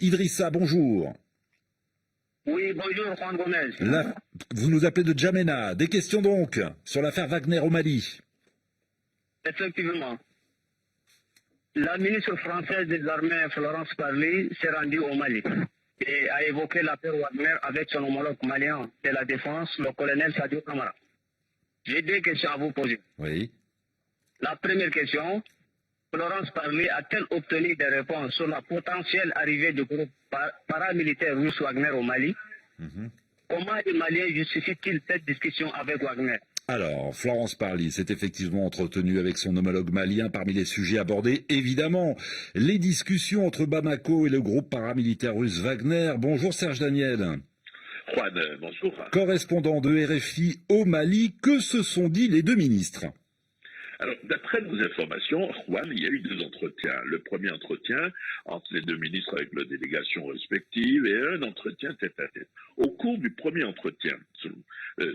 Idrissa, bonjour. Oui, bonjour Juan Gomez. Là, vous nous appelez de Djamena. Des questions donc sur l'affaire Wagner au Mali. Effectivement. La ministre française des Armées, Florence Parly, s'est rendue au Mali et a évoqué l'affaire Wagner avec son homologue malien de la Défense, le colonel Sadio Kamara. J'ai deux questions à vous poser. Oui. La première question, Florence Parly a-t-elle obtenu des réponses sur la potentielle arrivée du groupe paramilitaire russe Wagner au Mali? Comment les Maliens justifient-ils cette discussion avec Wagner? Alors, Florence Parly s'est effectivement entretenue avec son homologue malien. Parmi les sujets abordés, évidemment, les discussions entre Bamako et le groupe paramilitaire russe Wagner. Bonjour Serge Daniel. Juan, bonjour. Correspondant de RFI au Mali, que se sont dit les deux ministres? Alors, d'après nos informations, Juan, il y a eu deux entretiens. Le premier entretien entre les deux ministres avec leurs délégations respectives et un entretien tête-à-tête. Au cours du premier entretien,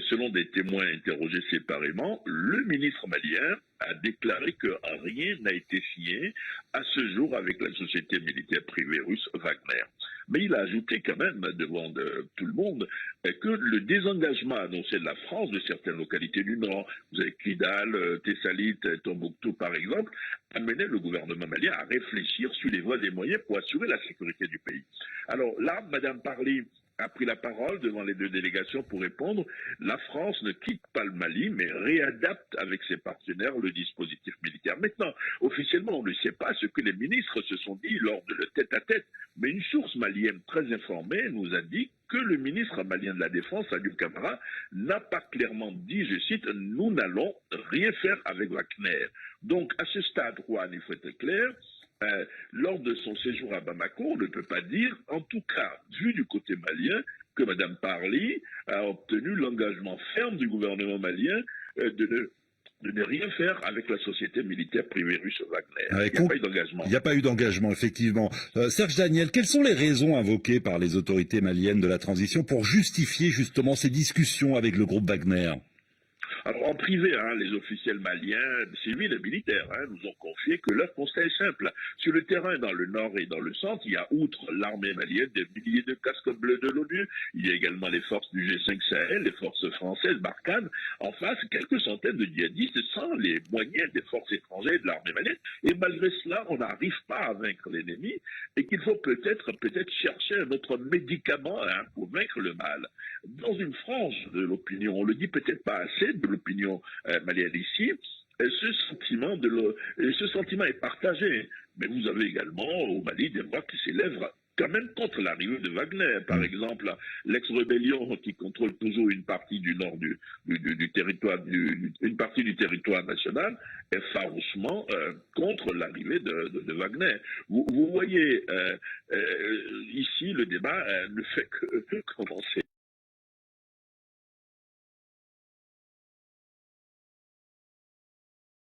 selon des témoins interrogés séparément, le ministre malien a déclaré que rien n'a été signé à ce jour avec la société militaire privée russe Wagner. Mais il a ajouté quand même devant tout le monde que le désengagement annoncé de la France de certaines localités du Nord, vous avez Kidal, Thessalite, Tombouctou par exemple, amenait le gouvernement malien à réfléchir sur les voies et moyens pour assurer la sécurité du pays. Alors là, Madame Parly a pris la parole devant les deux délégations pour répondre. La France ne quitte pas le Mali, mais réadapte avec ses partenaires le dispositif militaire. Maintenant, officiellement, on ne sait pas ce que les ministres se sont dit lors de le tête-à-tête, mais une source malienne très informée nous a dit que le ministre malien de la Défense, Sadio Kamara, n'a pas clairement dit, je cite, « Nous n'allons rien faire avec Wagner ». Donc, à ce stade, Juan, il faut être clair, lors de son séjour à Bamako, on ne peut pas dire, en tout cas, vu du côté malien, que Mme Parly a obtenu l'engagement ferme du gouvernement malien de ne rien faire avec la société militaire privée russe Wagner. Il n'y a pas eu d'engagement. Il n'y a pas eu d'engagement, effectivement. Serge Daniel, quelles sont les raisons invoquées par les autorités maliennes de la transition pour justifier justement ces discussions avec le groupe Wagner? Alors, en privé, les officiels maliens, civils et militaires, nous ont confié que leur constat est simple. Sur le terrain, dans le nord et dans le centre, il y a, outre l'armée malienne, des milliers de casques bleus de l'ONU. Il y a également les forces du G5 Sahel, les forces françaises, Barkhane. En face, quelques centaines de djihadistes sans les moyens des forces étrangères et de l'armée malienne. Et malgré cela, on n'arrive pas à vaincre l'ennemi et qu'il faut peut-être chercher un autre médicament pour vaincre le mal. Dans une frange de l'opinion, on le dit peut-être pas assez, de l'opinion malienne ici, ce sentiment est partagé. Mais vous avez également au Mali des voix qui s'élèvent quand même contre l'arrivée de Wagner. Par exemple, l'ex-rébellion qui contrôle toujours une partie du nord du territoire, une partie du territoire national, est farouchement contre l'arrivée de Wagner. Vous voyez, ici, le débat ne fait que commencer.